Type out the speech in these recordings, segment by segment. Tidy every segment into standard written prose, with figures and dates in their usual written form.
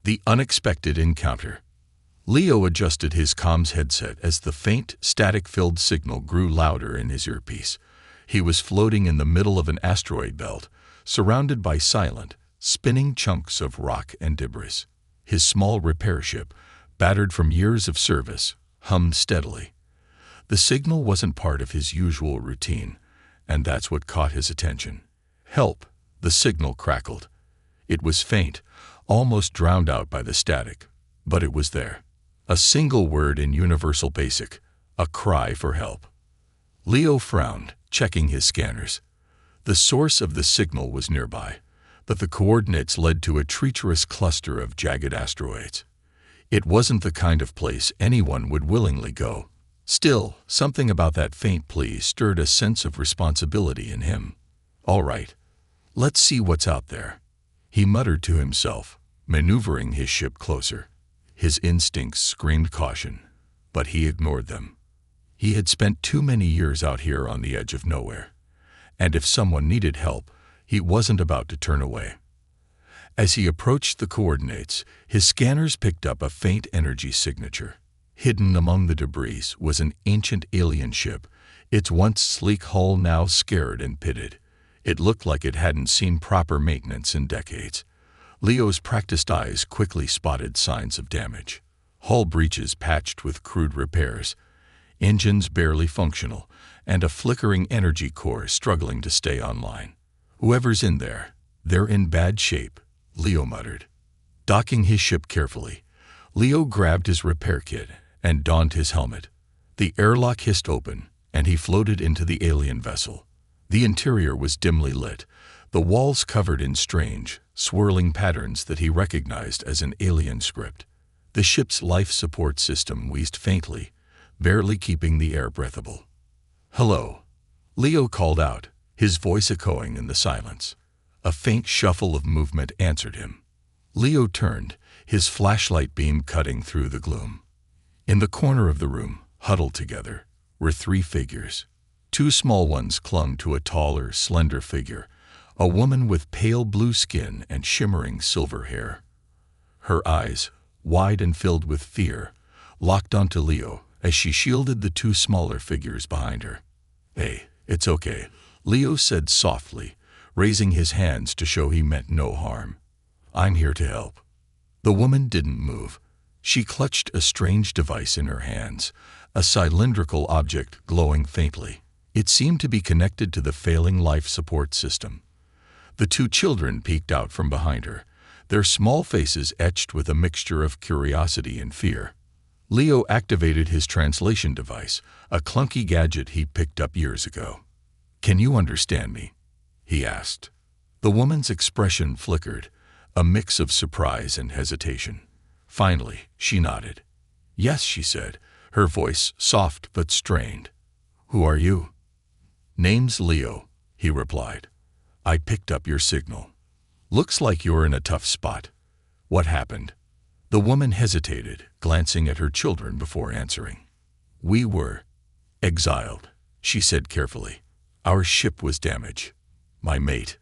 The unexpected encounter. Leo adjusted his comms headset as the faint, static-filled signal grew louder in his earpiece. He was floating in the middle of an asteroid belt, surrounded by silent, spinning chunks of rock and debris. His small repair ship, battered from years of service, hummed steadily. The signal wasn't part of his usual routine, and that's what caught his attention. "Help!" The signal crackled. It was faint, almost drowned out by the static, but it was there. A single word in Universal Basic, a cry for help. Leo frowned, checking his scanners. The source of the signal was nearby, but the coordinates led to a treacherous cluster of jagged asteroids. It wasn't the kind of place anyone would willingly go. Still, something about that faint plea stirred a sense of responsibility in him. "All right, let's see what's out there," he muttered to himself, maneuvering his ship closer. His instincts screamed caution, but he ignored them. He had spent too many years out here on the edge of nowhere, and if someone needed help, he wasn't about to turn away. As he approached the coordinates, his scanners picked up a faint energy signature. Hidden among the debris was an ancient alien ship, its once sleek hull now scarred and pitted. It looked like it hadn't seen proper maintenance in decades. Leo's practiced eyes quickly spotted signs of damage. Hull breaches patched with crude repairs, engines barely functional, and a flickering energy core struggling to stay online. "Whoever's in there, they're in bad shape," Leo muttered. Docking his ship carefully, Leo grabbed his repair kit and donned his helmet. The airlock hissed open, and he floated into the alien vessel. The interior was dimly lit, the walls covered in strange, swirling patterns that he recognized as an alien script. The ship's life support system wheezed faintly, barely keeping the air breathable. "Hello," Leo called out, his voice echoing in the silence. A faint shuffle of movement answered him. Leo turned, his flashlight beam cutting through the gloom. In the corner of the room, huddled together, were three figures. Two small ones clung to a taller, slender figure, a woman with pale blue skin and shimmering silver hair. Her eyes, wide and filled with fear, locked onto Leo as she shielded the two smaller figures behind her. "Hey, it's okay," Leo said softly, raising his hands to show he meant no harm. "I'm here to help." The woman didn't move. She clutched a strange device in her hands, a cylindrical object glowing faintly. It seemed to be connected to the failing life support system. The two children peeked out from behind her, their small faces etched with a mixture of curiosity and fear. Leo activated his translation device, a clunky gadget he picked up years ago. "Can you understand me?" he asked. The woman's expression flickered, a mix of surprise and hesitation. Finally, she nodded. "Yes," she said, her voice soft but strained. "Who are you?" "Name's Leo," he replied. "I picked up your signal. Looks like you're in a tough spot. What happened?" The woman hesitated, glancing at her children before answering. "We were exiled," she said carefully. "Our ship was damaged. My mate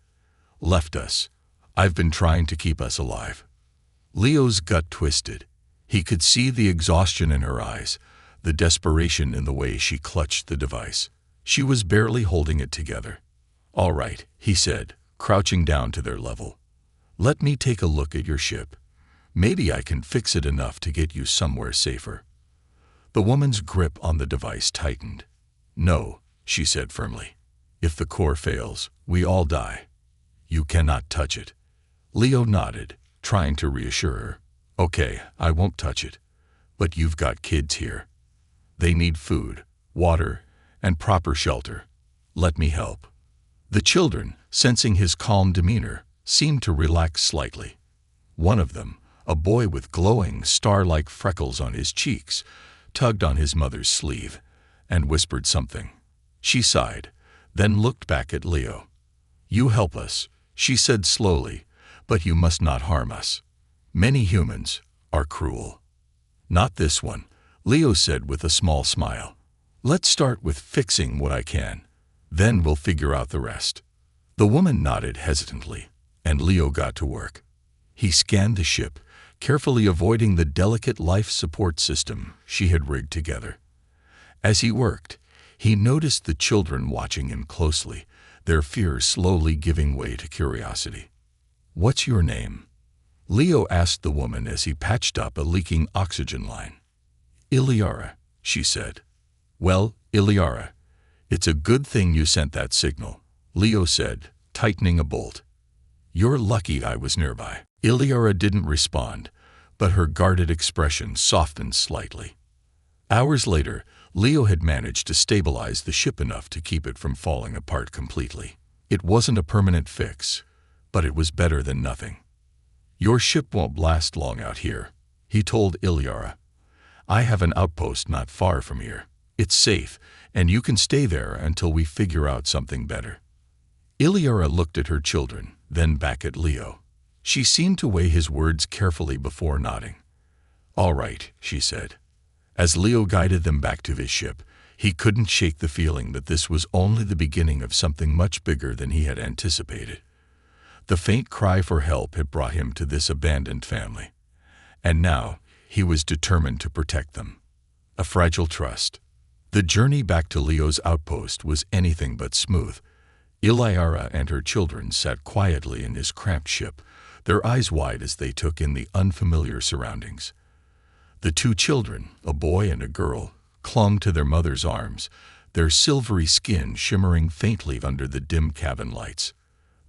left us. I've been trying to keep us alive." Leo's gut twisted. He could see the exhaustion in her eyes, the desperation in the way she clutched the device. She was barely holding it together. "All right," he said, crouching down to their level. "Let me take a look at your ship. Maybe I can fix it enough to get you somewhere safer." The woman's grip on the device tightened. "No," she said firmly. "If the core fails, we all die. You cannot touch it." Leo nodded, trying to reassure her. "Okay, I won't touch it. But you've got kids here. They need food, water, and proper shelter. Let me help." The children, sensing his calm demeanor, seemed to relax slightly. One of them, a boy with glowing, star-like freckles on his cheeks, tugged on his mother's sleeve and whispered something. She sighed, then looked back at Leo. "You help us," she said slowly, "but you must not harm us. Many humans are cruel." "Not this one," Leo said with a small smile. "Let's start with fixing what I can. Then we'll figure out the rest." The woman nodded hesitantly, and Leo got to work. He scanned the ship, carefully avoiding the delicate life support system she had rigged together. As he worked, he noticed the children watching him closely, their fears slowly giving way to curiosity. "What's your name?" Leo asked the woman as he patched up a leaking oxygen line. "Iliara," she said. "Well, Iliara, it's a good thing you sent that signal," Leo said, tightening a bolt. "You're lucky I was nearby." Iliara didn't respond, but her guarded expression softened slightly. Hours later, Leo had managed to stabilize the ship enough to keep it from falling apart completely. It wasn't a permanent fix, but it was better than nothing. "Your ship won't last long out here," he told Iliara. "I have an outpost not far from here. It's safe, and you can stay there until we figure out something better." Iliara looked at her children, then back at Leo. She seemed to weigh his words carefully before nodding. "All right," she said. As Leo guided them back to his ship, he couldn't shake the feeling that this was only the beginning of something much bigger than he had anticipated. The faint cry for help had brought him to this abandoned family, and now he was determined to protect them. A fragile trust. The journey back to Leo's outpost was anything but smooth. Iliara and her children sat quietly in his cramped ship, their eyes wide as they took in the unfamiliar surroundings. The two children, a boy and a girl, clung to their mother's arms, their silvery skin shimmering faintly under the dim cabin lights.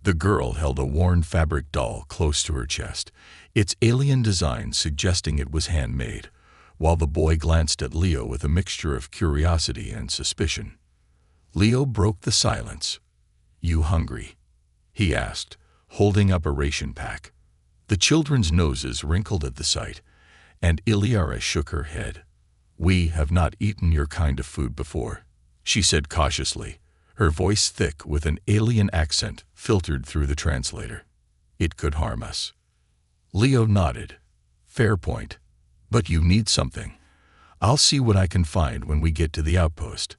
The girl held a worn fabric doll close to her chest, its alien design suggesting it was handmade, while the boy glanced at Leo with a mixture of curiosity and suspicion. Leo broke the silence. "You hungry?" he asked, holding up a ration pack. The children's noses wrinkled at the sight, and Iliara shook her head. "We have not eaten your kind of food before," she said cautiously, her voice thick with an alien accent filtered through the translator. "It could harm us." Leo nodded. "Fair point. But you need something. I'll see what I can find when we get to the outpost.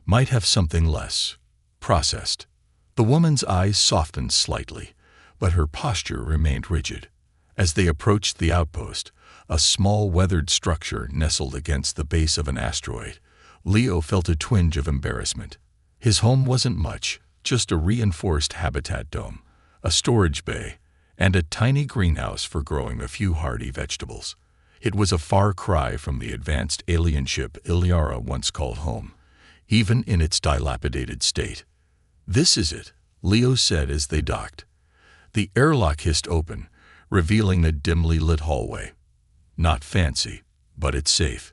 Might have something less processed." The woman's eyes softened slightly, but her posture remained rigid. As they approached the outpost, a small weathered structure nestled against the base of an asteroid, Leo felt a twinge of embarrassment. His home wasn't much, just a reinforced habitat dome, a storage bay, and a tiny greenhouse for growing a few hardy vegetables. It was a far cry from the advanced alien ship Iliara once called home, even in its dilapidated state. "This is it," Leo said as they docked. The airlock hissed open, revealing a dimly lit hallway. "Not fancy, but it's safe."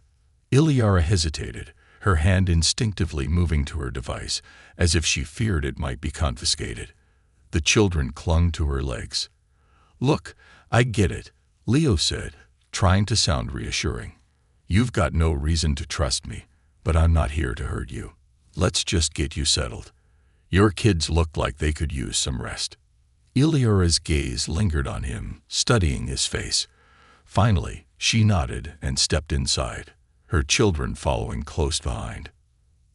Iliara hesitated, her hand instinctively moving to her device, as if she feared it might be confiscated. The children clung to her legs. "Look, I get it," Leo said, trying to sound reassuring. "You've got no reason to trust me, but I'm not here to hurt you. Let's just get you settled. Your kids look like they could use some rest." Iliara's gaze lingered on him, studying his face. Finally, she nodded and stepped inside, her children following close behind.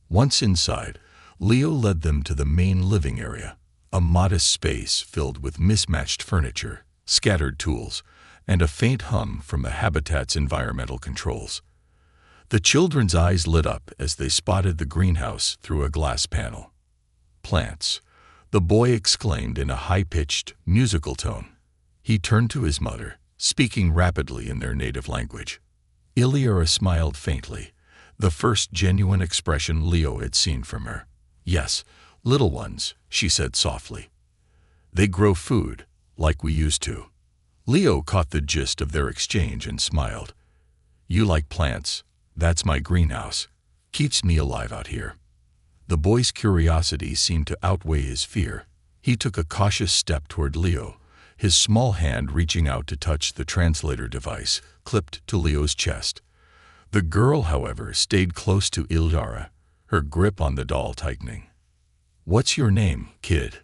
Once inside, Leo led them to the main living area, a modest space filled with mismatched furniture, scattered tools, and a faint hum from the habitat's environmental controls. The children's eyes lit up as they spotted the greenhouse through a glass panel. "Plants," the boy exclaimed in a high-pitched, musical tone. He turned to his mother, speaking rapidly in their native language. Iliara smiled faintly, the first genuine expression Leo had seen from her. "Yes, little ones," she said softly. "They grow food, like we used to." Leo caught the gist of their exchange and smiled. "You like plants? That's my greenhouse. Keeps me alive out here." The boy's curiosity seemed to outweigh his fear. He took a cautious step toward Leo, his small hand reaching out to touch the translator device, clipped to Leo's chest. The girl, however, stayed close to Iliara, her grip on the doll tightening. "What's your name, kid?"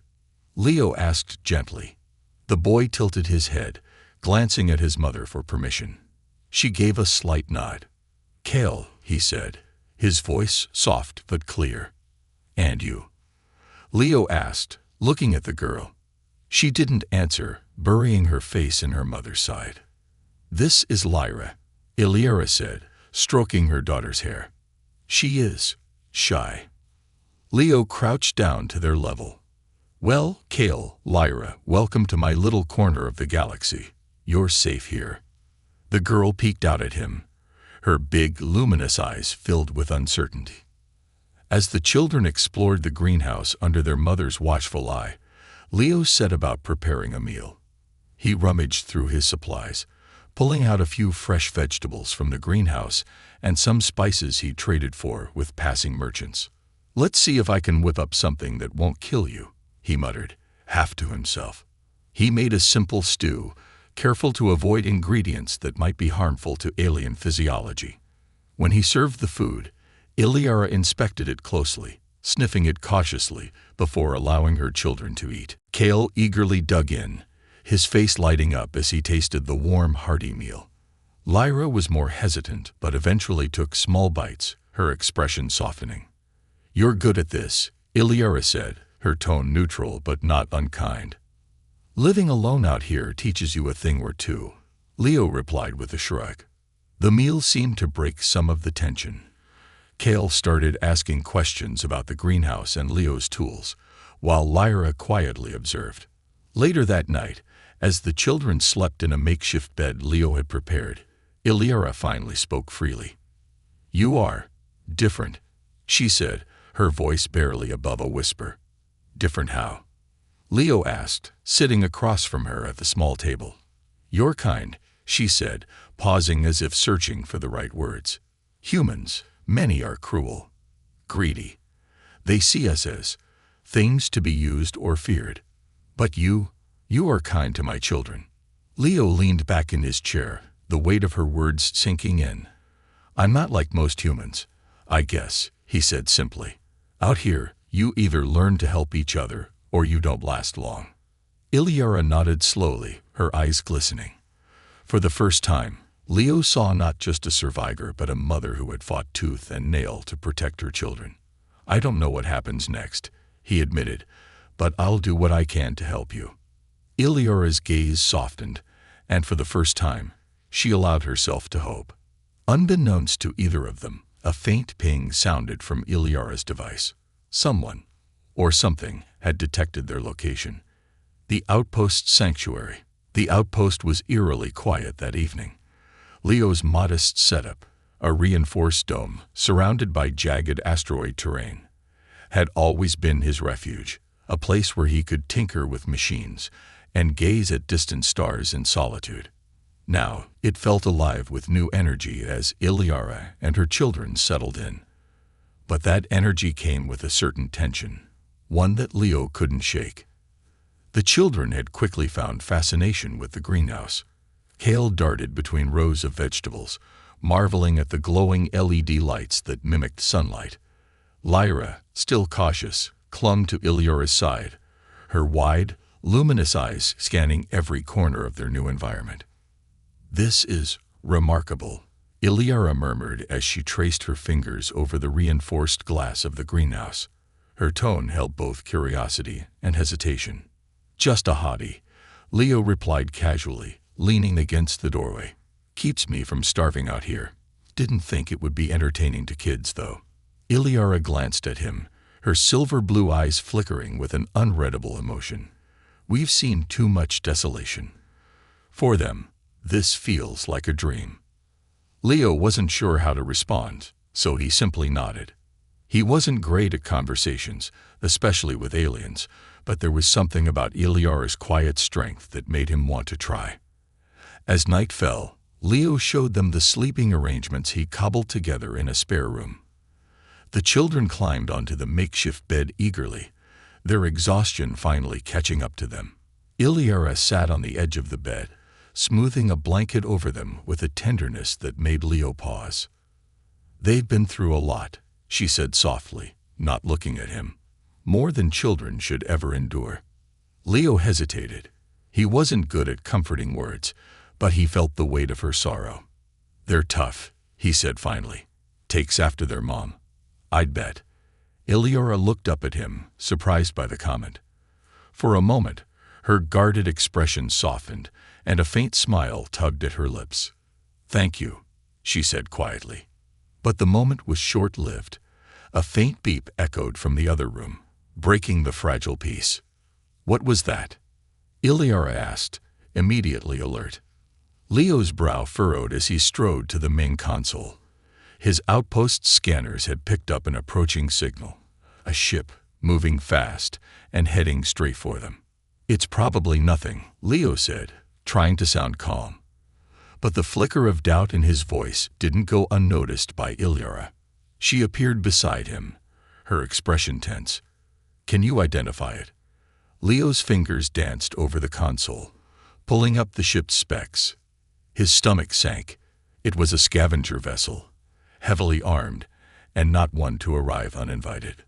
Leo asked gently. The boy tilted his head, glancing at his mother for permission. She gave a slight nod. "Kale," he said, his voice soft but clear. "And you?" Leo asked, looking at the girl. She didn't answer, burying her face in her mother's side. "This is Lyra," Iliara said, stroking her daughter's hair. "She is shy." Leo crouched down to their level. "Well, Kale, Lyra, welcome to my little corner of the galaxy. You're safe here." The girl peeked out at him, her big, luminous eyes filled with uncertainty. As the children explored the greenhouse under their mother's watchful eye, Leo set about preparing a meal. He rummaged through his supplies, pulling out a few fresh vegetables from the greenhouse and some spices he traded for with passing merchants. "Let's see if I can whip up something that won't kill you," he muttered, half to himself. He made a simple stew, careful to avoid ingredients that might be harmful to alien physiology. When he served the food, Iliara inspected it closely, sniffing it cautiously before allowing her children to eat. Kale eagerly dug in, his face lighting up as he tasted the warm, hearty meal. Lyra was more hesitant, but eventually took small bites, her expression softening. "You're good at this," Iliara said, her tone neutral but not unkind. "Living alone out here teaches you a thing or two," Leo replied with a shrug. The meal seemed to break some of the tension. Kale started asking questions about the greenhouse and Leo's tools, while Lyra quietly observed. Later that night, as the children slept in a makeshift bed Leo had prepared, Iliara finally spoke freely. "You are different," she said, her voice barely above a whisper. "Different how?" Leo asked, sitting across from her at the small table. "Your kind," she said, pausing as if searching for the right words. "Humans, many are cruel, greedy. They see us as things to be used or feared. But you are kind to my children." Leo leaned back in his chair, the weight of her words sinking in. "I'm not like most humans, I guess," he said simply. "Out here, you either learn to help each other or you don't last long." Iliara nodded slowly, her eyes glistening. For the first time, Leo saw not just a survivor but a mother who had fought tooth and nail to protect her children. "I don't know what happens next," he admitted, "but I'll do what I can to help you." Iliara's gaze softened, and for the first time, she allowed herself to hope. Unbeknownst to either of them, a faint ping sounded from Iliara's device. Someone, or something, had detected their location. The outpost sanctuary. The outpost was eerily quiet that evening. Leo's modest setup, a reinforced dome surrounded by jagged asteroid terrain, had always been his refuge, a place where he could tinker with machines and gaze at distant stars in solitude. Now, it felt alive with new energy as Iliara and her children settled in. But that energy came with a certain tension, one that Leo couldn't shake. The children had quickly found fascination with the greenhouse. Kale darted between rows of vegetables, marveling at the glowing LED lights that mimicked sunlight. Lyra, still cautious, clung to Iliara's side, her wide, luminous eyes scanning every corner of their new environment. "This is remarkable," Iliara murmured as she traced her fingers over the reinforced glass of the greenhouse. Her tone held both curiosity and hesitation. "Just a hobby," Leo replied casually, leaning against the doorway. "Keeps me from starving out here. Didn't think it would be entertaining to kids, though." Iliara glanced at him, her silver blue eyes flickering with an unreadable emotion. "We've seen too much desolation. For them, this feels like a dream." Leo wasn't sure how to respond, so he simply nodded. He wasn't great at conversations, especially with aliens, but there was something about Iliara's quiet strength that made him want to try. As night fell, Leo showed them the sleeping arrangements he cobbled together in a spare room. The children climbed onto the makeshift bed eagerly, their exhaustion finally catching up to them. Iliara sat on the edge of the bed, smoothing a blanket over them with a tenderness that made Leo pause. "They've been through a lot," she said softly, not looking at him. "More than children should ever endure." Leo hesitated. He wasn't good at comforting words, but he felt the weight of her sorrow. "They're tough," he said finally. "Takes after their mom, I'd bet." Iliara looked up at him, surprised by the comment. For a moment, her guarded expression softened, and a faint smile tugged at her lips. "Thank you," she said quietly. But the moment was short-lived. A faint beep echoed from the other room, breaking the fragile peace. "What was that?" Iliara asked, immediately alert. Leo's brow furrowed as he strode to the main console. His outpost scanners had picked up an approaching signal. A ship, moving fast and heading straight for them. "It's probably nothing," Leo said, trying to sound calm. But the flicker of doubt in his voice didn't go unnoticed by Iliara. She appeared beside him, her expression tense. "Can you identify it?" Leo's fingers danced over the console, pulling up the ship's specs. His stomach sank. It was a scavenger vessel, heavily armed, and not one to arrive uninvited.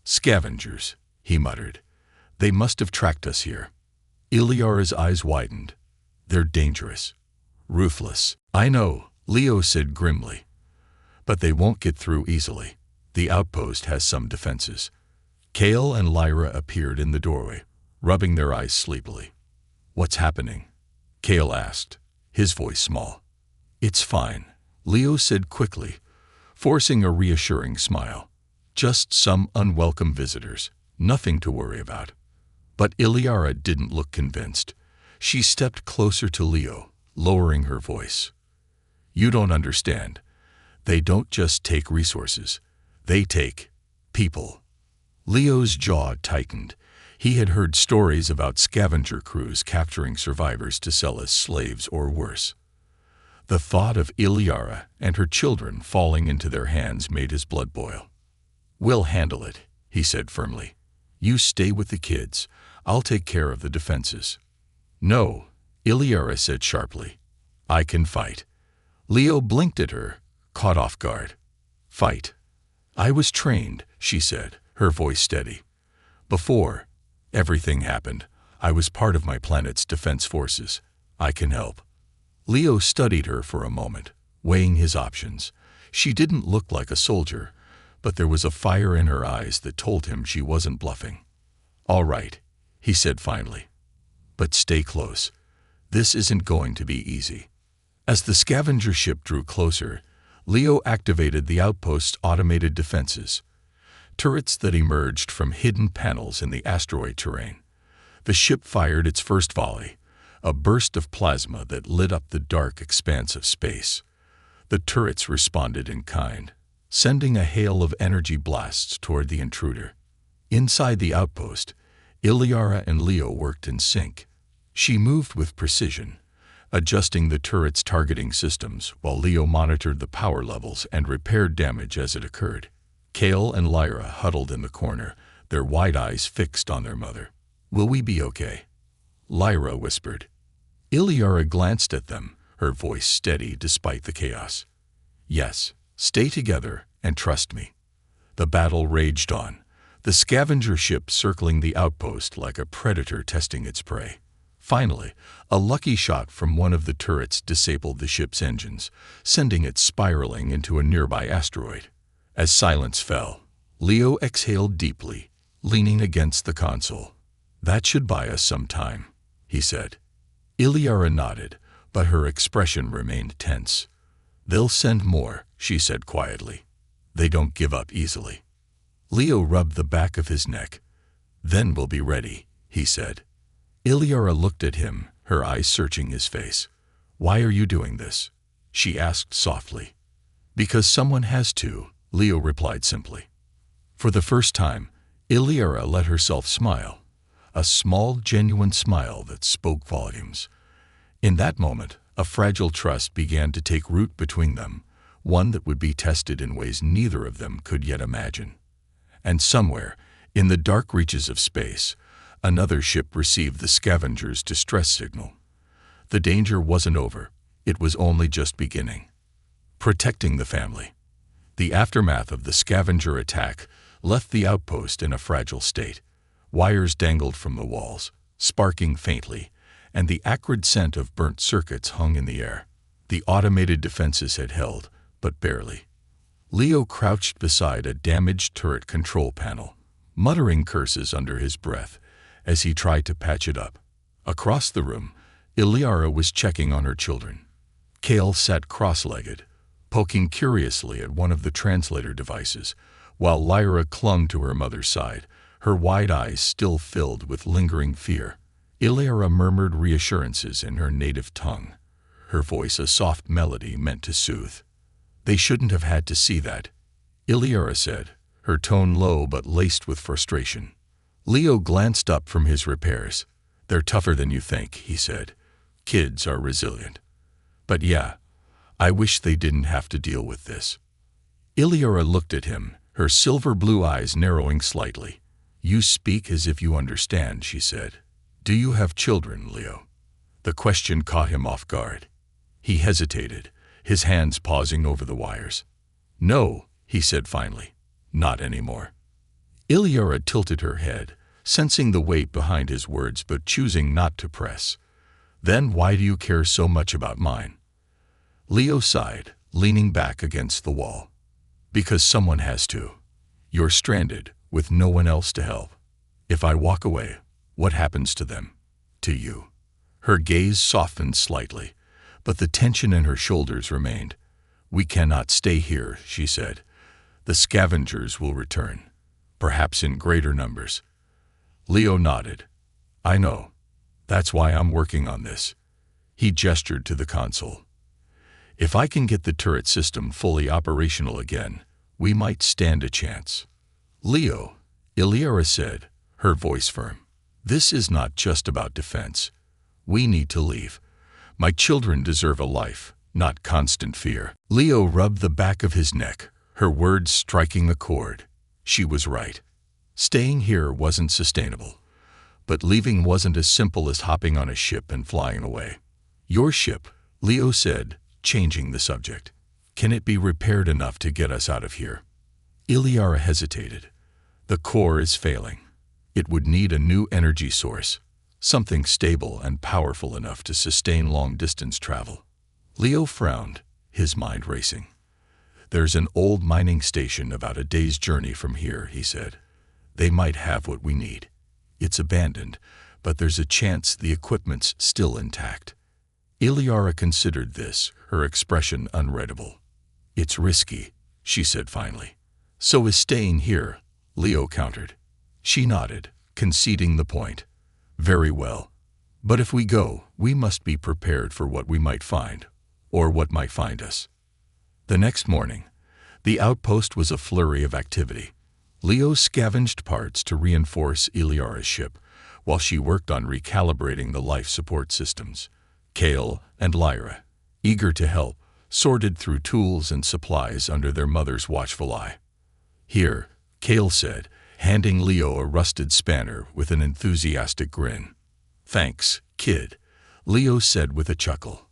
"Scavengers," he muttered. "They must have tracked us here." Iliara's eyes widened. "They're dangerous. Ruthless." "I know," Leo said grimly. "But they won't get through easily. The outpost has some defenses." Kale and Lyra appeared in the doorway, rubbing their eyes sleepily. "What's happening?" Kale asked, his voice small. "It's fine," Leo said quickly, forcing a reassuring smile. "Just some unwelcome visitors. Nothing to worry about." But Iliara didn't look convinced. She stepped closer to Leo, lowering her voice. "You don't understand. They don't just take resources. They take people." Leo's jaw tightened. He had heard stories about scavenger crews capturing survivors to sell as slaves or worse. The thought of Iliara and her children falling into their hands made his blood boil. "We'll handle it," he said firmly. "You stay with the kids. I'll take care of the defenses." "No," Iliara said sharply. "I can fight." Leo blinked at her, caught off guard. "Fight?" "I was trained," she said, her voice steady. "Before everything happened, I was part of my planet's defense forces. I can help." Leo studied her for a moment, weighing his options. She didn't look like a soldier, but there was a fire in her eyes that told him she wasn't bluffing. "All right," he said finally. "But stay close. This isn't going to be easy." As the scavenger ship drew closer, Leo activated the outpost's automated defenses, turrets that emerged from hidden panels in the asteroid terrain. The ship fired its first volley, a burst of plasma that lit up the dark expanse of space. The turrets responded in kind, sending a hail of energy blasts toward the intruder. Inside the outpost, Iliara and Leo worked in sync. She moved with precision, adjusting the turret's targeting systems while Leo monitored the power levels and repaired damage as it occurred. Kale and Lyra huddled in the corner, their wide eyes fixed on their mother. "Will we be okay?" Lyra whispered. Iliara glanced at them, her voice steady despite the chaos. "Yes, stay together and trust me." The battle raged on, the scavenger ship circling the outpost like a predator testing its prey. Finally, a lucky shot from one of the turrets disabled the ship's engines, sending it spiraling into a nearby asteroid. As silence fell, Leo exhaled deeply, leaning against the console. "That should buy us some time," he said. Iliara nodded, but her expression remained tense. "They'll send more," she said quietly. "They don't give up easily." Leo rubbed the back of his neck. "Then we'll be ready," he said. Iliara looked at him, her eyes searching his face. "Why are you doing this?" she asked softly. "Because someone has to," Leo replied simply. For the first time, Iliara let herself smile, a small, genuine smile that spoke volumes. In that moment, a fragile trust began to take root between them, one that would be tested in ways neither of them could yet imagine. And somewhere, in the dark reaches of space, another ship received the scavenger's distress signal. The danger wasn't over, it was only just beginning. Protecting the family. The aftermath of the scavenger attack left the outpost in a fragile state. Wires dangled from the walls, sparking faintly, and the acrid scent of burnt circuits hung in the air. The automated defenses had held, but barely. Leo crouched beside a damaged turret control panel, muttering curses under his breath as he tried to patch it up. Across the room, Iliara was checking on her children. Kale sat cross-legged, poking curiously at one of the translator devices, while Lyra clung to her mother's side, her wide eyes still filled with lingering fear. Iliara murmured reassurances in her native tongue, her voice a soft melody meant to soothe. "They shouldn't have had to see that," Iliara said, her tone low but laced with frustration. Leo glanced up from his repairs. "They're tougher than you think," he said. "Kids are resilient. But yeah, I wish they didn't have to deal with this." Iliara looked at him, her silver blue eyes narrowing slightly. "You speak as if you understand," she said. "Do you have children, Leo?" The question caught him off guard. He hesitated, his hands pausing over the wires. "No," he said finally. "Not anymore." Iliara tilted her head, sensing the weight behind his words but choosing not to press. "Then why do you care so much about mine?" Leo sighed, leaning back against the wall. "Because someone has to. You're stranded, with no one else to help. If I walk away, what happens to them? To you?" Her gaze softened slightly, but the tension in her shoulders remained. "We cannot stay here," she said. "The scavengers will return, perhaps in greater numbers." Leo nodded. "I know. That's why I'm working on this." He gestured to the console. "If I can get the turret system fully operational again, we might stand a chance." "Leo," Iliara said, her voice firm, "this is not just about defense. We need to leave. My children deserve a life, not constant fear." Leo rubbed the back of his neck, her words striking a chord. She was right. Staying here wasn't sustainable. But leaving wasn't as simple as hopping on a ship and flying away. "Your ship," Leo said, changing the subject. "Can it be repaired enough to get us out of here?" Iliara hesitated. "The core is failing. It would need a new energy source, something stable and powerful enough to sustain long-distance travel." Leo frowned, his mind racing. "There's an old mining station about a day's journey from here," he said. "They might have what we need. It's abandoned, but there's a chance the equipment's still intact." Iliara considered this, her expression unreadable. "It's risky," she said finally. "So is staying here," Leo countered. She nodded, conceding the point. "Very well. But if we go, we must be prepared for what we might find, or what might find us." The next morning, the outpost was a flurry of activity. Leo scavenged parts to reinforce Iliara's ship, while she worked on recalibrating the life support systems. Kale and Lyra, eager to help, sorted through tools and supplies under their mother's watchful eye. "Here," Kale said, handing Leo a rusted spanner with an enthusiastic grin. "Thanks, kid," Leo said with a chuckle.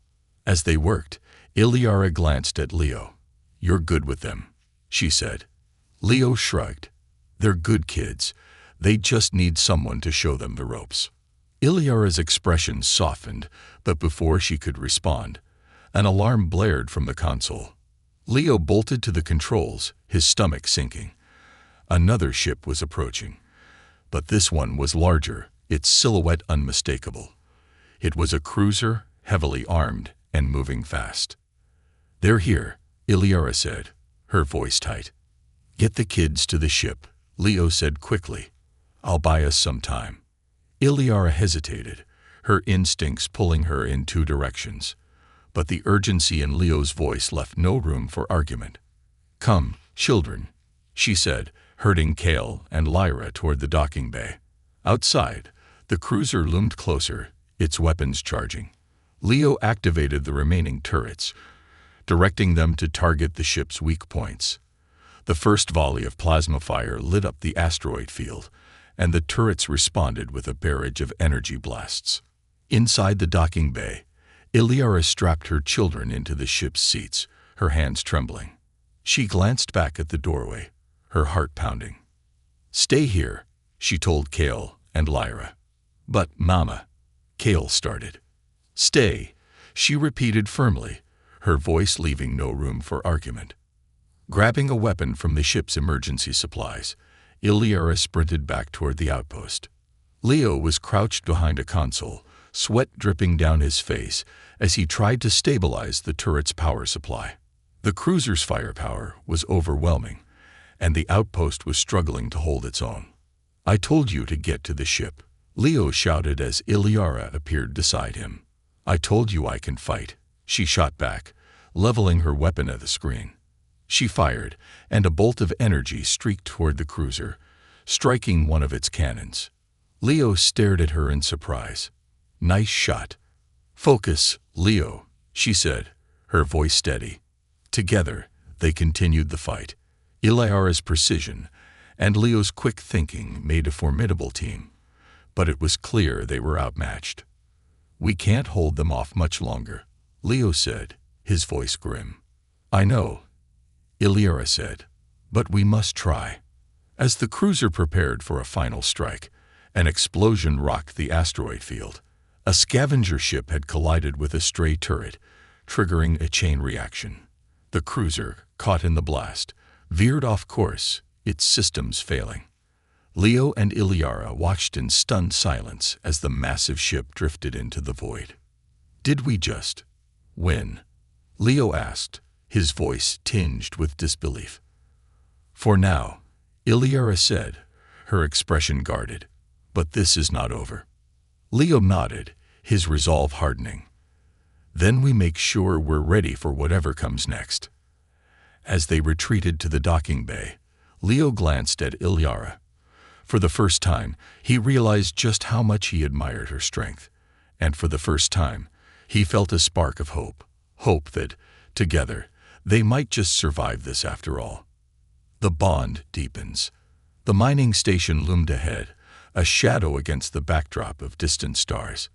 As they worked, Iliara glanced at Leo. "You're good with them," she said. Leo shrugged. "They're good kids. They just need someone to show them the ropes." Iliara's expression softened, but before she could respond, an alarm blared from the console. Leo bolted to the controls, his stomach sinking. Another ship was approaching. But this one was larger, its silhouette unmistakable. It was a cruiser, heavily armed, and moving fast. "They're here," Iliara said, her voice tight. "Get the kids to the ship," Leo said quickly. "I'll buy us some time." Iliara hesitated, her instincts pulling her in two directions. But the urgency in Leo's voice left no room for argument. "Come, children," she said, herding Kale and Lyra toward the docking bay. Outside, the cruiser loomed closer, its weapons charging. Leo activated the remaining turrets, directing them to target the ship's weak points. The first volley of plasma fire lit up the asteroid field, and the turrets responded with a barrage of energy blasts. Inside the docking bay, Iliara strapped her children into the ship's seats, her hands trembling. She glanced back at the doorway, her heart pounding. "Stay here," she told Kale and Lyra. "But, Mama," Kale started. "Stay," she repeated firmly, her voice leaving no room for argument. Grabbing a weapon from the ship's emergency supplies, Iliara sprinted back toward the outpost. Leo was crouched behind a console, sweat dripping down his face as he tried to stabilize the turret's power supply. The cruiser's firepower was overwhelming, and the outpost was struggling to hold its own. "I told you to get to the ship," Leo shouted as Iliara appeared beside him. "I told you I can fight," she shot back, leveling her weapon at the screen. She fired, and a bolt of energy streaked toward the cruiser, striking one of its cannons. Leo stared at her in surprise. "Nice shot." "Focus, Leo," she said, her voice steady. Together, they continued the fight. Iliara's precision and Leo's quick thinking made a formidable team, but it was clear they were outmatched. "We can't hold them off much longer," Leo said, his voice grim. "I know," Iliara said, "but we must try." As the cruiser prepared for a final strike, an explosion rocked the asteroid field. A scavenger ship had collided with a stray turret, triggering a chain reaction. The cruiser, caught in the blast, veered off course, its systems failing. Leo and Iliara watched in stunned silence as the massive ship drifted into the void. "Did we just win?" Leo asked, his voice tinged with disbelief. "For now," Iliara said, her expression guarded, "but this is not over." Leo nodded, his resolve hardening. "Then we make sure we're ready for whatever comes next." As they retreated to the docking bay, Leo glanced at Iliara. For the first time, he realized just how much he admired her strength, and for the first time, he felt a spark of hope. Hope that, together, they might just survive this after all. The bond deepens. The mining station loomed ahead, a shadow against the backdrop of distant stars.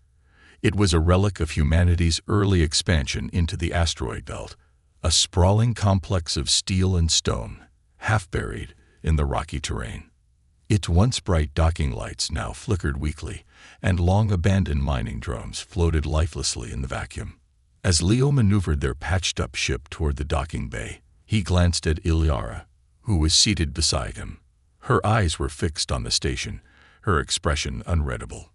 It was a relic of humanity's early expansion into the asteroid belt, a sprawling complex of steel and stone, half buried in the rocky terrain. Its once bright docking lights now flickered weakly, and long-abandoned mining drones floated lifelessly in the vacuum. As Leo maneuvered their patched-up ship toward the docking bay, he glanced at Iliara, who was seated beside him. Her eyes were fixed on the station, her expression unreadable.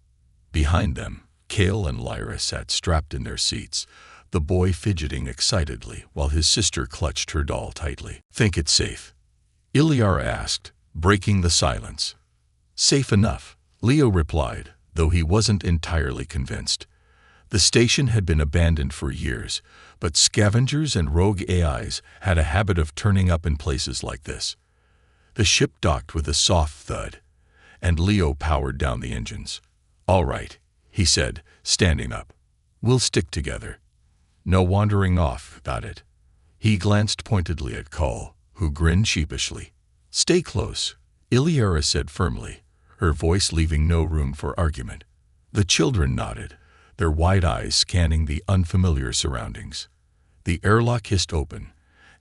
Behind them, Kale and Lyra sat strapped in their seats, the boy fidgeting excitedly while his sister clutched her doll tightly. "Think it's safe?" Iliara asked, breaking the silence. "Safe enough," Leo replied, though he wasn't entirely convinced. The station had been abandoned for years, but scavengers and rogue AIs had a habit of turning up in places like this. The ship docked with a soft thud, and Leo powered down the engines. "All right," he said, standing up. "We'll stick together. No wandering off, got it?" He glanced pointedly at Cole, who grinned sheepishly. "Stay close," Iliara said firmly, her voice leaving no room for argument. The children nodded, their wide eyes scanning the unfamiliar surroundings. The airlock hissed open,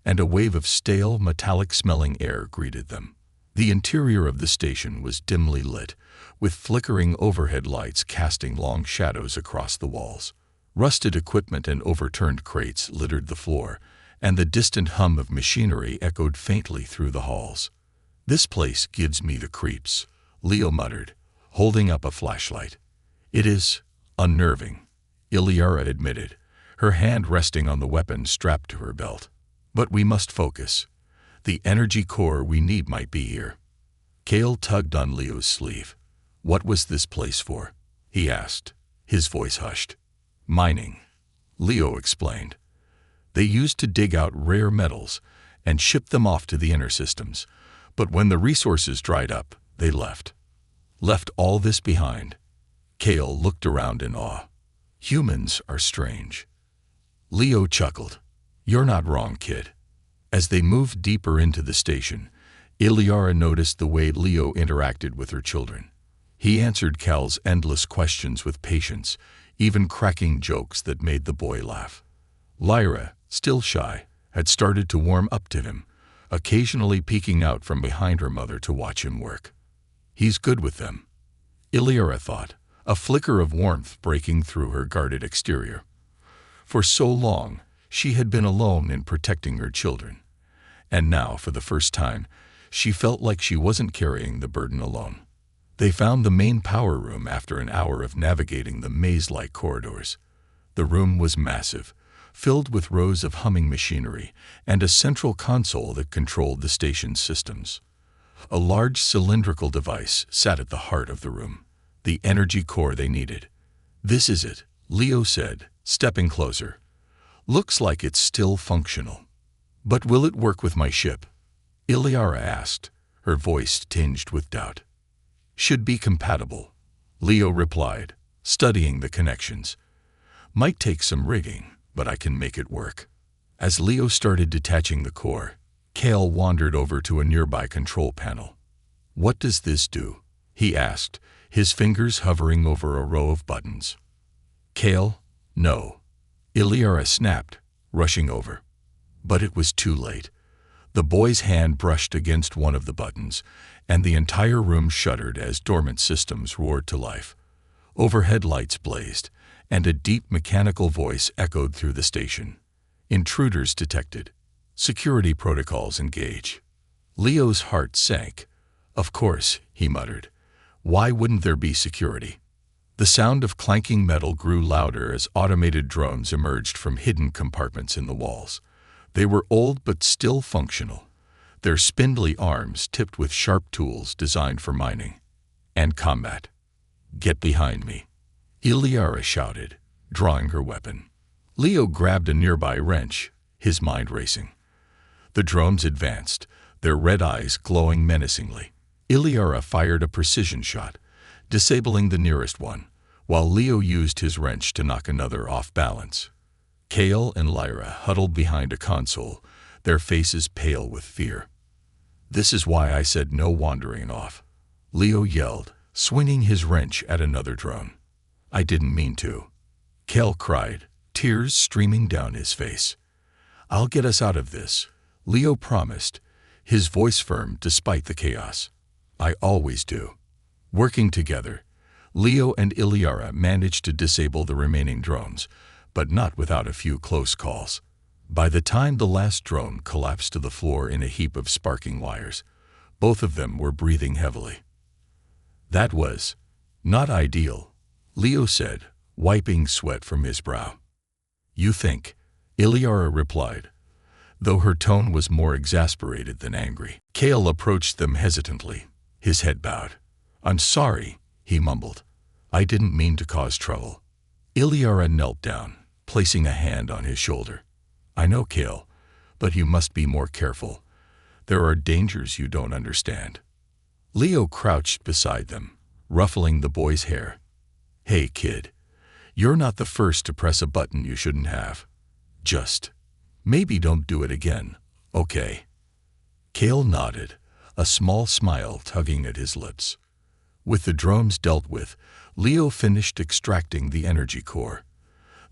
and a wave of stale, metallic-smelling air greeted them. The interior of the station was dimly lit, with flickering overhead lights casting long shadows across the walls. Rusted equipment and overturned crates littered the floor, and the distant hum of machinery echoed faintly through the halls. "This place gives me the creeps," Leo muttered, holding up a flashlight. "It is unnerving," Iliara admitted, her hand resting on the weapon strapped to her belt. "But we must focus. The energy core we need might be here." Kale tugged on Leo's sleeve. "What was this place for?" he asked, his voice hushed. "Mining," Leo explained. "They used to dig out rare metals and ship them off to the inner systems, but when the resources dried up, they left. Left all this behind." Kale looked around in awe. "Humans are strange." Leo chuckled. "You're not wrong, kid." As they moved deeper into the station, Iliara noticed the way Leo interacted with her children. He answered Cal's endless questions with patience, even cracking jokes that made the boy laugh. Lyra, still shy, had started to warm up to him, occasionally peeking out from behind her mother to watch him work. "He's good with them," Iliara thought, a flicker of warmth breaking through her guarded exterior. For so long, she had been alone in protecting her children, and now, for the first time, she felt like she wasn't carrying the burden alone. They found the main power room after an hour of navigating the maze-like corridors. The room was massive, filled with rows of humming machinery and a central console that controlled the station's systems. A large cylindrical device sat at the heart of the room, the energy core they needed. "This is it," Leo said, stepping closer. "Looks like it's still functional. But will it work with my ship?" Iliara asked, her voice tinged with doubt. "Should be compatible," Leo replied, studying the connections. "Might take some rigging, but I can make it work." As Leo started detaching the core, Kale wandered over to a nearby control panel. "What does this do?" he asked, his fingers hovering over a row of buttons. "Kale, no," Iliara snapped, rushing over. But it was too late. The boy's hand brushed against one of the buttons, and the entire room shuddered as dormant systems roared to life. Overhead lights blazed, and a deep mechanical voice echoed through the station. "Intruders detected. Security protocols engage." Leo's heart sank. "Of course," he muttered. "Why wouldn't there be security?" The sound of clanking metal grew louder as automated drones emerged from hidden compartments in the walls. They were old but still functional, their spindly arms tipped with sharp tools designed for mining and combat. "Get behind me," Iliara shouted, drawing her weapon. Leo grabbed a nearby wrench, his mind racing. The drones advanced, their red eyes glowing menacingly. Iliara fired a precision shot, disabling the nearest one, while Leo used his wrench to knock another off balance. Kale and Lyra huddled behind a console, their faces pale with fear. "This is why I said no wandering off," Leo yelled, swinging his wrench at another drone. "I didn't mean to," Kale cried, tears streaming down his face. "I'll get us out of this," Leo promised, his voice firm despite the chaos. "I always do." Working together, Leo and Iliara managed to disable the remaining drones, but not without a few close calls. By the time the last drone collapsed to the floor in a heap of sparking wires, both of them were breathing heavily. "That was not ideal," Leo said, wiping sweat from his brow. "You think?" Iliara replied, though her tone was more exasperated than angry. Kale approached them hesitantly, his head bowed. "I'm sorry," he mumbled. "I didn't mean to cause trouble." Iliara knelt down, placing a hand on his shoulder. "I know, Kale, but you must be more careful. There are dangers you don't understand." Leo crouched beside them, ruffling the boy's hair. "Hey, kid, you're not the first to press a button you shouldn't have. Just maybe don't do it again, okay?" Kale nodded, a small smile tugging at his lips. With the drones dealt with, Leo finished extracting the energy core.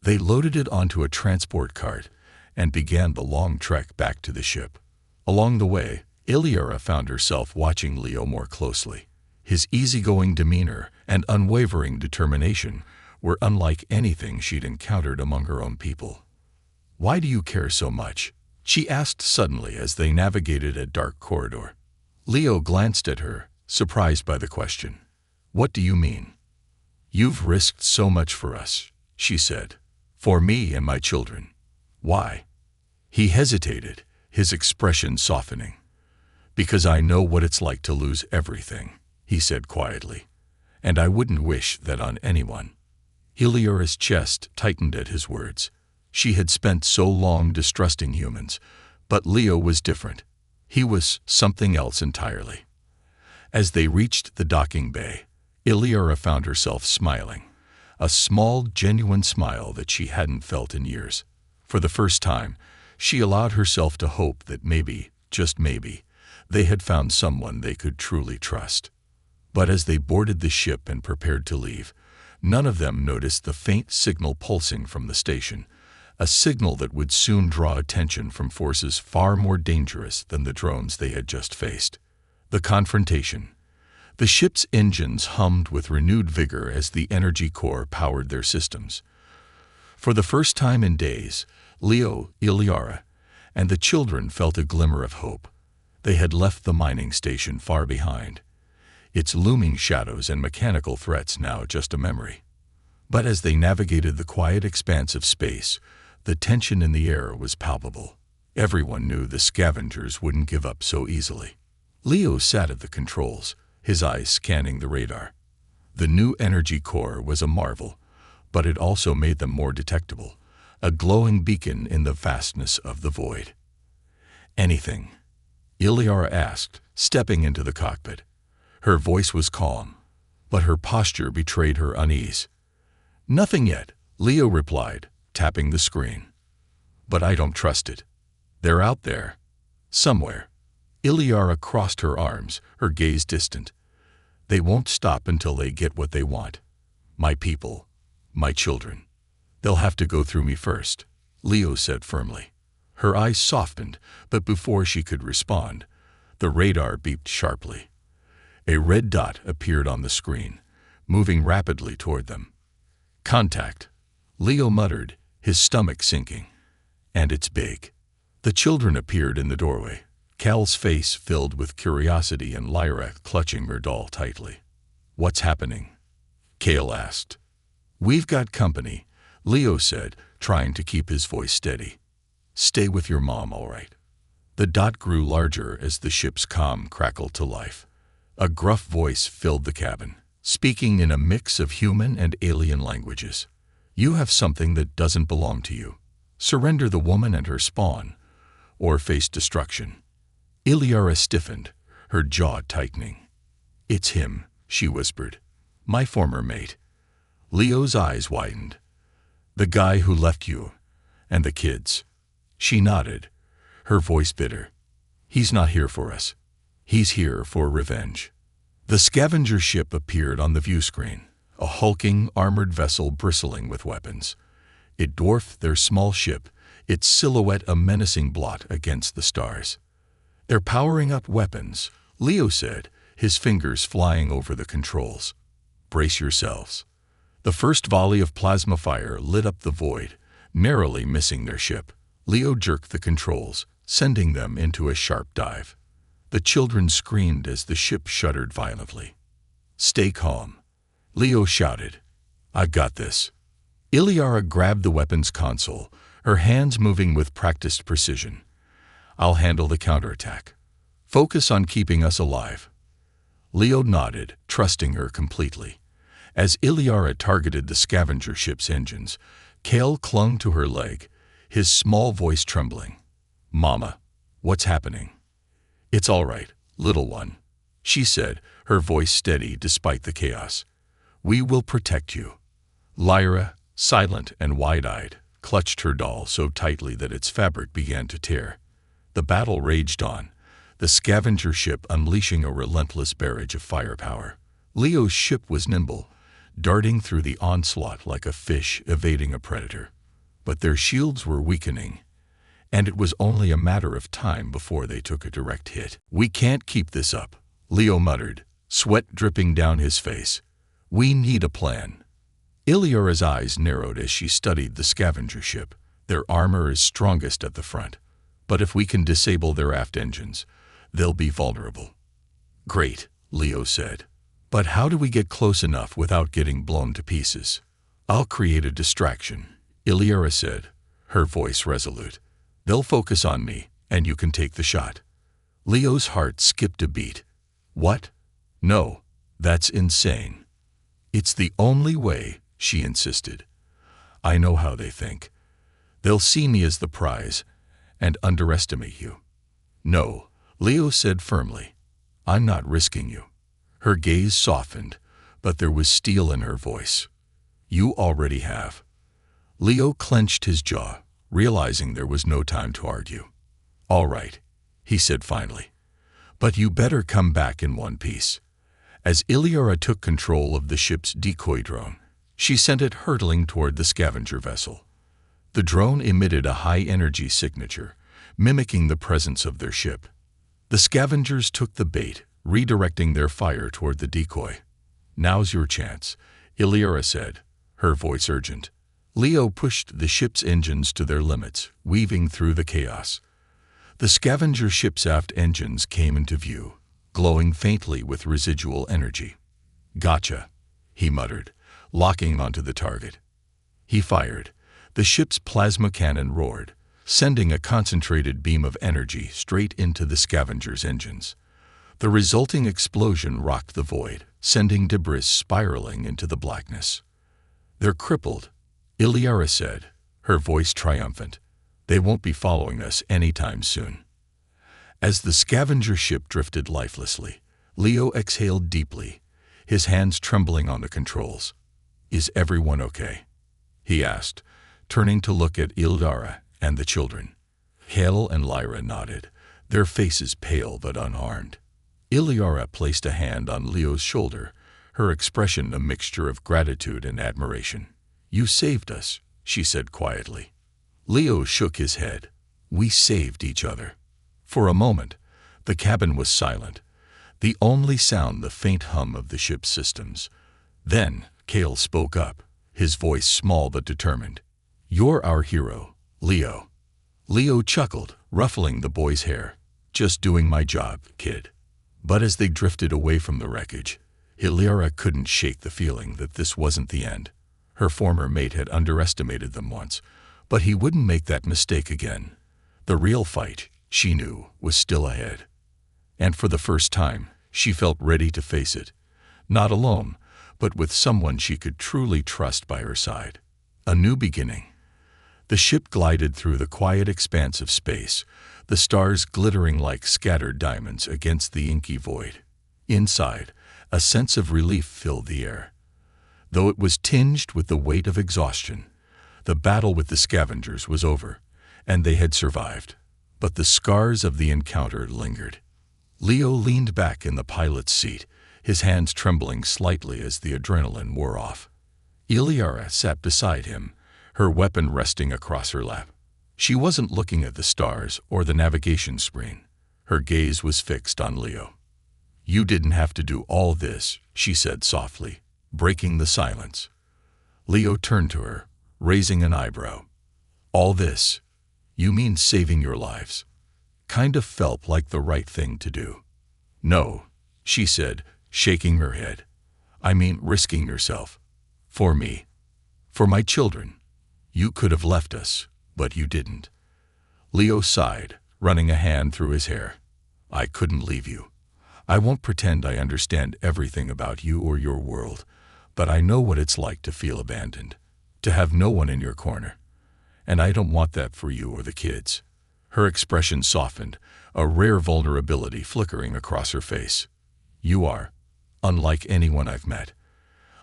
They loaded it onto a transport cart and began the long trek back to the ship. Along the way, Iliara found herself watching Leo more closely. His easygoing demeanor and unwavering determination were unlike anything she'd encountered among her own people. "Why do you care so much?" she asked suddenly as they navigated a dark corridor. Leo glanced at her, surprised by the question. "What do you mean?" "You've risked so much for us," she said. "For me and my children." "Why?" He hesitated, his expression softening. "Because I know what it's like to lose everything," he said quietly. "And I wouldn't wish that on anyone." Iliara's chest tightened at his words. She had spent so long distrusting humans, but Leo was different. He was something else entirely. As they reached the docking bay, Iliara found herself smiling, a small, genuine smile that she hadn't felt in years. For the first time, she allowed herself to hope that maybe, just maybe, they had found someone they could truly trust. But as they boarded the ship and prepared to leave, none of them noticed the faint signal pulsing from the station, a signal that would soon draw attention from forces far more dangerous than the drones they had just faced. The confrontation. The ship's engines hummed with renewed vigor as the energy core powered their systems. For the first time in days, Leo, Iliara, and the children felt a glimmer of hope. They had left the mining station far behind. its looming shadows and mechanical threats now just a memory. But as they navigated the quiet expanse of space, the tension in the air was palpable. Everyone knew the scavengers wouldn't give up so easily. Leo sat at the controls, his eyes scanning the radar. The new energy core was a marvel, but it also made them more detectable, a glowing beacon in the vastness of the void. "Anything?" Iliara asked, stepping into the cockpit. Her voice was calm, but her posture betrayed her unease. "Nothing yet," Leo replied, tapping the screen. "But I don't trust it. They're out there. Somewhere." Iliara crossed her arms, her gaze distant. "They won't stop until they get what they want. My people, my children. They'll have to go through me first," Leo said firmly. Her eyes softened, but before she could respond, the radar beeped sharply. A red dot appeared on the screen, moving rapidly toward them. "Contact," Leo muttered, his stomach sinking. "And it's big." The children appeared in the doorway, Cal's face filled with curiosity and Lyra clutching her doll tightly. "What's happening?" Cal asked. "We've got company," Leo said, trying to keep his voice steady. "Stay with your mom, all right." The dot grew larger as the ship's comm crackled to life. A gruff voice filled the cabin, speaking in a mix of human and alien languages. "You have something that doesn't belong to you. Surrender the woman and her spawn, or face destruction." Iliara stiffened, her jaw tightening. "It's him," she whispered. "My former mate." Leo's eyes widened. "The guy who left you, and the kids." She nodded, her voice bitter. "He's not here for us. He's here for revenge." The scavenger ship appeared on the view screen, a hulking, armored vessel bristling with weapons. It dwarfed their small ship, its silhouette a menacing blot against the stars. "They're powering up weapons," Leo said, his fingers flying over the controls. "Brace yourselves." The first volley of plasma fire lit up the void, narrowly missing their ship. Leo jerked the controls, sending them into a sharp dive. The children screamed as the ship shuddered violently. "Stay calm," Leo shouted. "I got this." Iliara grabbed the weapons console, her hands moving with practiced precision. "I'll handle the counterattack. Focus on keeping us alive." Leo nodded, trusting her completely. As Iliara targeted the scavenger ship's engines, Cal clung to her leg, his small voice trembling. "Mama, what's happening?" "It's all right, little one," she said, her voice steady despite the chaos. "We will protect you." Lyra, silent and wide-eyed, clutched her doll so tightly that its fabric began to tear. The battle raged on, the scavenger ship unleashing a relentless barrage of firepower. Leo's ship was nimble, darting through the onslaught like a fish evading a predator. But their shields were weakening, and it was only a matter of time before they took a direct hit. "We can't keep this up," Leo muttered, sweat dripping down his face. "We need a plan." Iliara's eyes narrowed as she studied the scavenger ship. "Their armor is strongest at the front, but if we can disable their aft engines, they'll be vulnerable." "Great," Leo said. "But how do we get close enough without getting blown to pieces?" "I'll create a distraction," Iliara said, her voice resolute. "They'll focus on me, and you can take the shot." Leo's heart skipped a beat. "What? No, that's insane." "It's the only way," she insisted. "I know how they think. They'll see me as the prize and underestimate you." "No," Leo said firmly. "I'm not risking you." Her gaze softened, but there was steel in her voice. "You already have." Leo clenched his jaw, realizing there was no time to argue. "All right," he said finally. "But you better come back in one piece." As Iliara took control of the ship's decoy drone, she sent it hurtling toward the scavenger vessel. The drone emitted a high-energy signature, mimicking the presence of their ship. The scavengers took the bait, redirecting their fire toward the decoy. "Now's your chance," Iliara said, her voice urgent. Leo pushed the ship's engines to their limits, weaving through the chaos. The scavenger ship's aft engines came into view, glowing faintly with residual energy. "Gotcha," he muttered, locking onto the target. He fired. The ship's plasma cannon roared, sending a concentrated beam of energy straight into the scavenger's engines. The resulting explosion rocked the void, sending debris spiraling into the blackness. "They're crippled," Iliara said, her voice triumphant. "They won't be following us anytime soon." As the scavenger ship drifted lifelessly, Leo exhaled deeply, his hands trembling on the controls. "Is everyone okay?" he asked, turning to look at Ildara and the children. Hale and Lyra nodded, their faces pale but unharmed. Iliara placed a hand on Leo's shoulder, her expression a mixture of gratitude and admiration. "You saved us," she said quietly. Leo shook his head. "We saved each other." For a moment, the cabin was silent, the only sound the faint hum of the ship's systems. Then, Cale spoke up, his voice small but determined. "You're our hero, Leo." Leo chuckled, ruffling the boy's hair. "Just doing my job, kid." But as they drifted away from the wreckage, Iliara couldn't shake the feeling that this wasn't the end. Her former mate had underestimated them once, but he wouldn't make that mistake again. The real fight, she knew, was still ahead. And for the first time, she felt ready to face it. Not alone, but with someone she could truly trust by her side. A new beginning. The ship glided through the quiet expanse of space, the stars glittering like scattered diamonds against the inky void. Inside, a sense of relief filled the air. Though it was tinged with the weight of exhaustion, the battle with the scavengers was over, and they had survived. But the scars of the encounter lingered. Leo leaned back in the pilot's seat, his hands trembling slightly as the adrenaline wore off. Iliara sat beside him, her weapon resting across her lap. She wasn't looking at the stars or the navigation screen. Her gaze was fixed on Leo. "You didn't have to do all this," she said softly, breaking the silence. Leo turned to her, raising an eyebrow. "All this? You mean saving your lives?" Kind of felt like the right thing to do. "No," she said, shaking her head. "I mean risking yourself. For me. For my children. You could have left us, but you didn't." Leo sighed, running a hand through his hair. "I couldn't leave you. I won't pretend I understand everything about you or your world, but I know what it's like to feel abandoned, to have no one in your corner. And I don't want that for you or the kids." Her expression softened, a rare vulnerability flickering across her face. "You are unlike anyone I've met.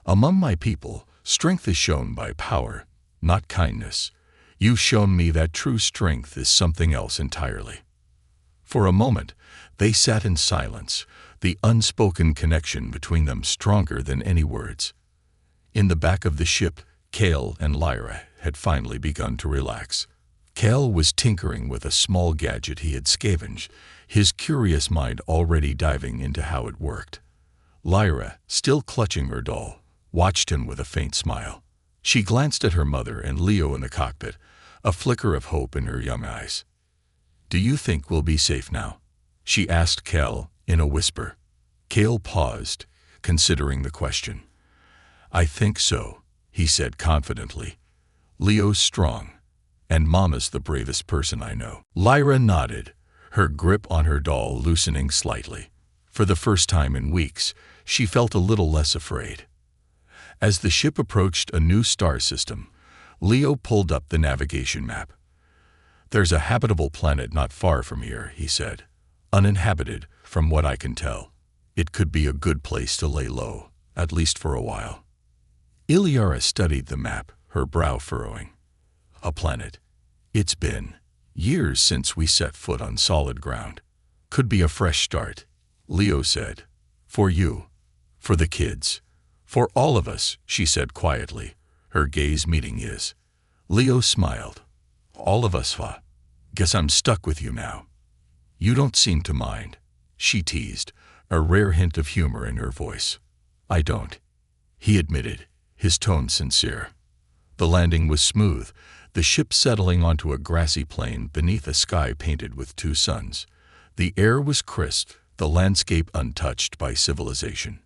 Among my people, strength is shown by power, not kindness. You've shown me that true strength is something else entirely." For a moment, they sat in silence, the unspoken connection between them stronger than any words. In the back of the ship, Cale and Lyra had finally begun to relax. Cale was tinkering with a small gadget he had scavenged, his curious mind already diving into how it worked. Lyra, still clutching her doll, watched him with a faint smile. She glanced at her mother and Leo in the cockpit, a flicker of hope in her young eyes. "Do you think we'll be safe now?" she asked Cale in a whisper. Cale paused, considering the question. "I think so," he said confidently. "Leo's strong, and Mama's the bravest person I know." Lyra nodded, her grip on her doll loosening slightly. For the first time in weeks, she felt a little less afraid. As the ship approached a new star system, Leo pulled up the navigation map. "There's a habitable planet not far from here," he said. "Uninhabited, from what I can tell. It could be a good place to lay low, at least for a while." Iliara studied the map, her brow furrowing. "A planet. It's been years since we set foot on solid ground. Could be a fresh start," Leo said. "For you. For the kids. For all of us," she said quietly, her gaze meeting his. Leo smiled. "All of us, fa. Guess I'm stuck with you now." "You don't seem to mind," she teased, a rare hint of humor in her voice. "I don't," he admitted, his tone sincere. The landing was smooth, the ship settling onto a grassy plain beneath a sky painted with two suns. The air was crisp, the landscape untouched by civilization.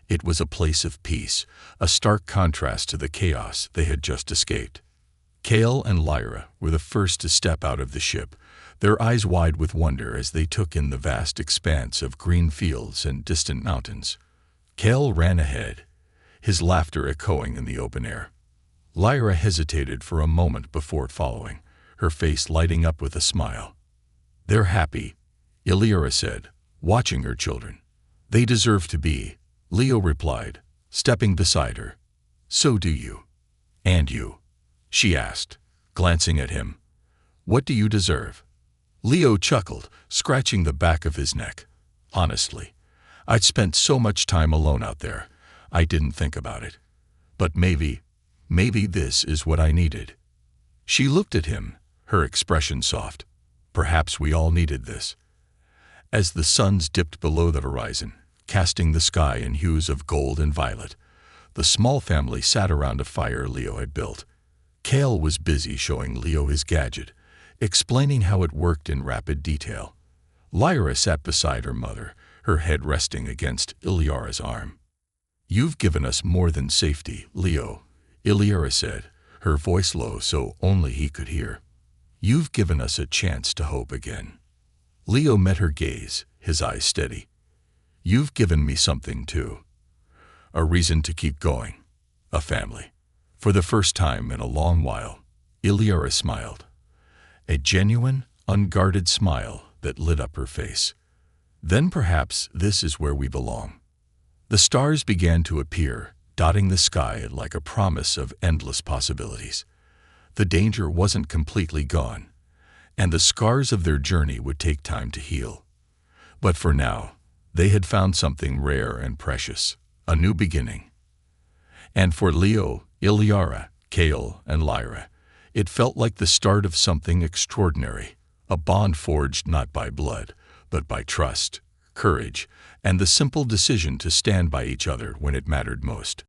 It was a place of peace, a stark contrast to the chaos they had just escaped. Kale and Lyra were the first to step out of the ship, their eyes wide with wonder as they took in the vast expanse of green fields and distant mountains. Kale ran ahead, his laughter echoing in the open air. Lyra hesitated for a moment before following, her face lighting up with a smile. "They're happy," Lyra said, watching her children. "They deserve to be," Leo replied, stepping beside her. "So do you." "And you?" she asked, glancing at him. "What do you deserve?" Leo chuckled, scratching the back of his neck. "Honestly, I'd spent so much time alone out there, I didn't think about it. But maybe this is what I needed." She looked at him, her expression soft. "Perhaps we all needed this." As the suns dipped below the horizon, casting the sky in hues of gold and violet, the small family sat around a fire Leo had built. Kale was busy showing Leo his gadget, explaining how it worked in rapid detail. Lyra sat beside her mother, her head resting against Ilyara's arm. "You've given us more than safety, Leo," Ilyara said, her voice low so only he could hear. "You've given us a chance to hope again." Leo met her gaze, his eyes steady. "You've given me something too. A reason to keep going. A family." For the first time in a long while, Ilyara smiled. A genuine, unguarded smile that lit up her face. "Then perhaps this is where we belong." The stars began to appear, dotting the sky like a promise of endless possibilities. The danger wasn't completely gone, and the scars of their journey would take time to heal. But for now, they had found something rare and precious, a new beginning. And for Leo, Ilyara, Kale, and Lyra, it felt like the start of something extraordinary, a bond forged not by blood, but by trust, courage, and the simple decision to stand by each other when it mattered most.